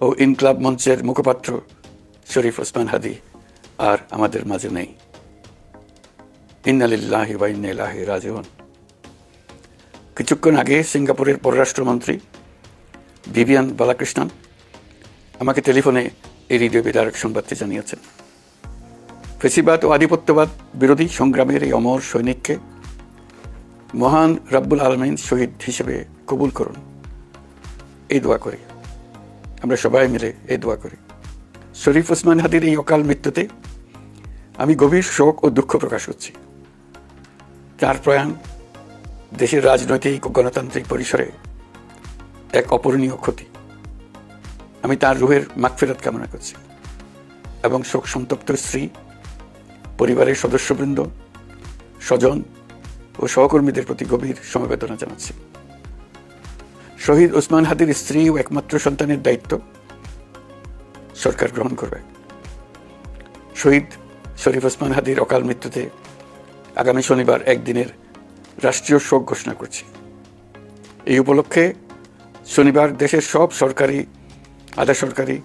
ও ইনকলাব মঞ্চের মুখপাত্র শরীফ ওসমান হাদী আর আমাদের মাঝে নেই। ইন্না লিল্লাহি ওয়া ইন্না ইলাইহি রাজিউন। কিছুক্ষণ আগে সিঙ্গাপুরের পররাষ্ট্রমন্ত্রী ভিভিয়ান বালাকৃষ্ণন আমাকে টেলিফোনে এই হৃদয় বিদারক সংবাদটি জানিয়েছেন। ফেসিবাদ ও আধিপত্যবাদ বিরোধী সংগ্রামের এই অমর সৈনিককে মহান রব্বুল আলামিন শহীদ হিসেবে কবুল করুন, এই দোয়া করি। আমরা সবাই মিলে এই দোয়া করি। শরীফ ওসমান হাদীর এই অকাল মৃত্যুতে আমি গভীর শোক ও দুঃখ প্রকাশ করছি। তার প্রয়াণ দেশের রাজনৈতিক ও গণতান্ত্রিক পরিসরে এক অপূরণীয় ক্ষতি। আমি তার রুহের মাগফিরাত কামনা করছি এবং শোক সন্তপ্ত স্ত্রী, পরিবারের সদস্যবৃন্দ, স্বজন ও সহকর্মীদের প্রতি গভীর সমবেদনা জানাচ্ছি। শহীদ ওসমান হাদীর স্ত্রী ও একমাত্র সন্তানের দায়িত্ব সরকার গ্রহণ করবে। শহীদ শরীফ ওসমান হাদীর অকাল মৃত্যুতে আগামী শনিবার একদিনের রাষ্ট্রীয় শোক ঘোষণা করছি। এই উপলক্ষে শনিবার দেশের সব সরকারি, আধা সরকারি,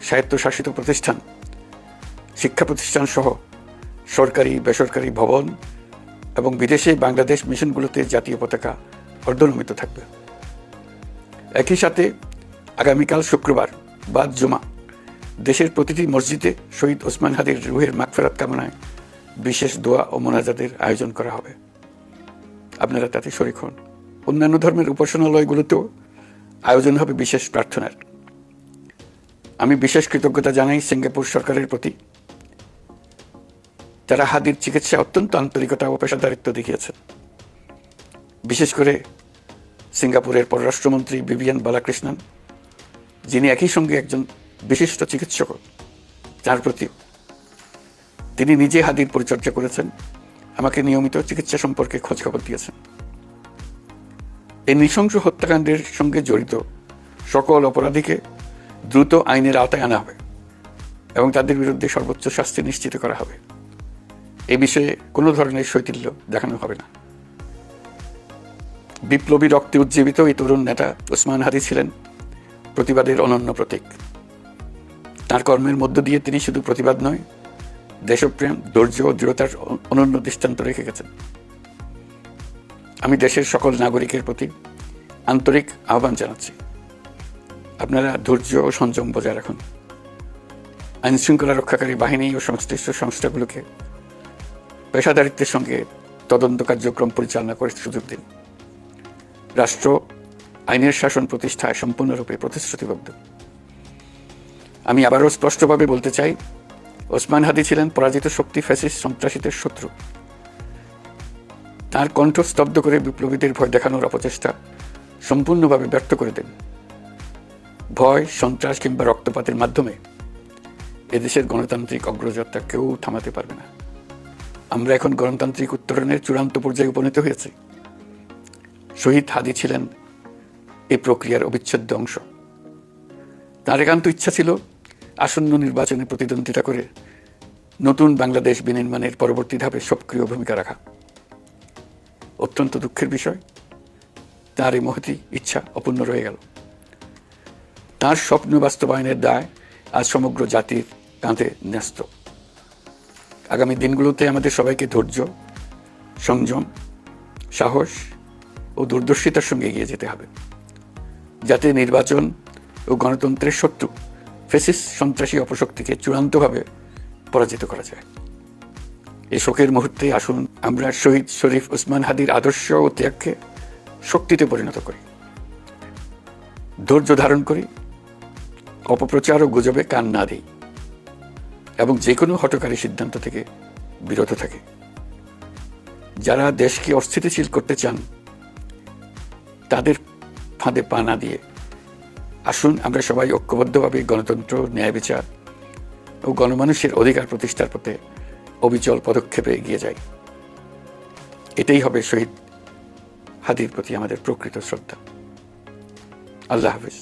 স্বায়ত্তশাসিত প্রতিষ্ঠান, শিক্ষা প্রতিষ্ঠান সহ সরকারি বেসরকারি ভবন এবং বিদেশে বাংলাদেশ মিশনগুলোতে জাতীয় পতাকা অর্ধনমিত থাকবে। একই সাথে আগামীকাল শুক্রবার বাদ জুমা দেশের প্রতিটি মসজিদে শহীদ ওসমান হাদীর রুহের মাগফিরাত কামনায় বিশেষ দোয়া ও মোনাজাতের আয়োজন করা হবে। আপনারা তাতে শরীক হন। অন্যান্য ধর্মের উপাসনালয়গুলোতেও আয়োজন হবে বিশেষ প্রার্থনার। আমি বিশেষ কৃতজ্ঞতা জানাই সিঙ্গাপুর সরকারের প্রতি। তারা হাদীর চিকিৎসায় অত্যন্ত আন্তরিকতা ও পেশাদারিত্ব দেখিয়েছেন। বিশেষ করে সিঙ্গাপুরের পররাষ্ট্রমন্ত্রী ভিভিয়ান বালাকৃষ্ণন, যিনি একই সঙ্গে একজন বিশিষ্ট চিকিৎসক, তার প্রতি তিনি নিজে হাদীর পরিচর্যা করেছেন, আমাকে নিয়মিত চিকিৎসা সম্পর্কে খোঁজখবর দিয়েছেন। এই নৃশংস হত্যাকাণ্ডের সঙ্গে জড়িত সকল অপরাধীকে দ্রুত আইনের আওতায় আনা হবে এবং তাদের বিরুদ্ধে সর্বোচ্চ শাস্তি নিশ্চিত করা হবে। এ বিষয়ে কোনো ধরনের শৈথিল্য দেখানো হবে না। বিপ্লবী রক্তে উজ্জীবিত এই তরুণ নেতা ওসমান হাদী ছিলেন প্রতিবাদের অনন্য প্রতীক। তার কর্মের মধ্য দিয়ে তিনি শুধু প্রতিবাদ নয়, দেশপ্রেম, ধৈর্য ও দৃঢ়তার অনন্য দৃষ্টান্ত রেখে গেছেন। আমি দেশের সকল নাগরিকের প্রতি আন্তরিক আহ্বান জানাচ্ছি, আপনারা ধৈর্য ও সংযম বজায় রাখুন। আইন শৃঙ্খলা রক্ষাকারী বাহিনী ও সংশ্লিষ্ট সংস্থাগুলোকে পেশাদারিত্বের সঙ্গে তদন্ত কার্যক্রম পরিচালনা করে সুযোগ দিন। রাষ্ট্র আইনের শাসন প্রতিষ্ঠায় সম্পূর্ণরূপে প্রতিশ্রুতিবদ্ধ। আমি আবারও স্পষ্টভাবে বলতে চাই, ওসমান হাদী ছিলেন পরাজিত শক্তি, ফ্যাসিস্ট সন্ত্রাসীদের শত্রু। তার কণ্ঠ স্তব্ধ করে বিপ্লবীদের ভয় দেখানোর অপচেষ্টা সম্পূর্ণভাবে ব্যর্থ করে দেন। ভয়, সন্ত্রাস কিংবা রক্তপাতের মাধ্যমে এদেশের গণতান্ত্রিক অগ্রযাত্রা কেউ থামাতে পারবে না। আমরা এখন গণতান্ত্রিক উত্তরণের চূড়ান্ত পর্যায়ে উপনীত হয়েছি। শহীদ হাদী ছিলেন এই প্রক্রিয়ার অবিচ্ছেদ্য অংশ। তার একান্ত ইচ্ছা ছিল আসন্ন নির্বাচনে প্রতিদ্বন্দ্বিতা করে নতুন বাংলাদেশ বিনির্মাণের পরবর্তী ধাপে সক্রিয় ভূমিকা রাখা। অত্যন্ত দুঃখের বিষয়, তার এই মহতী ইচ্ছা অপূর্ণ রয়ে গেল। তার স্বপ্ন বাস্তবায়নের দায় আজ সমগ্র জাতির কাঁধে ন্যস্ত। আগামী দিনগুলোতে আমাদের সবাইকে ধৈর্য, সংযম, সাহস ও দূরদর্শিতার সঙ্গে এগিয়ে যেতে হবে, যাতে নির্বাচন ও গণতন্ত্রের শত্রু ফ্যাসিস্ট সন্ত্রাসী অপশক্তিকে চূড়ান্তভাবে পরাজিত করা যায়। এই শোকের মুহূর্তে আসুন আমরা শহীদ শরীফ ওসমান হাদীর আদর্শ ও ত্যাগকে শক্তিতে পরিণত করি, ধৈর্য ধারণ করি, অপপ্রচার ও গুজবে কান না দিই এবং যে কোনো হঠকারী সিদ্ধান্ত থেকে বিরত থাকে। যারা দেশকে অস্থিতিশীল করতে চান তাদের ফাঁদে পা না দিয়ে আসুন আমরা সবাই ঐক্যবদ্ধভাবে গণতন্ত্র, ন্যায় বিচার ও গণমানুষের অধিকার প্রতিষ্ঠার পথে অবিচল পদক্ষেপে এগিয়ে যাই। এটাই হবে শহীদ হাদীর প্রতি আমাদের প্রকৃত শ্রদ্ধা। আল্লাহ হাফিজ।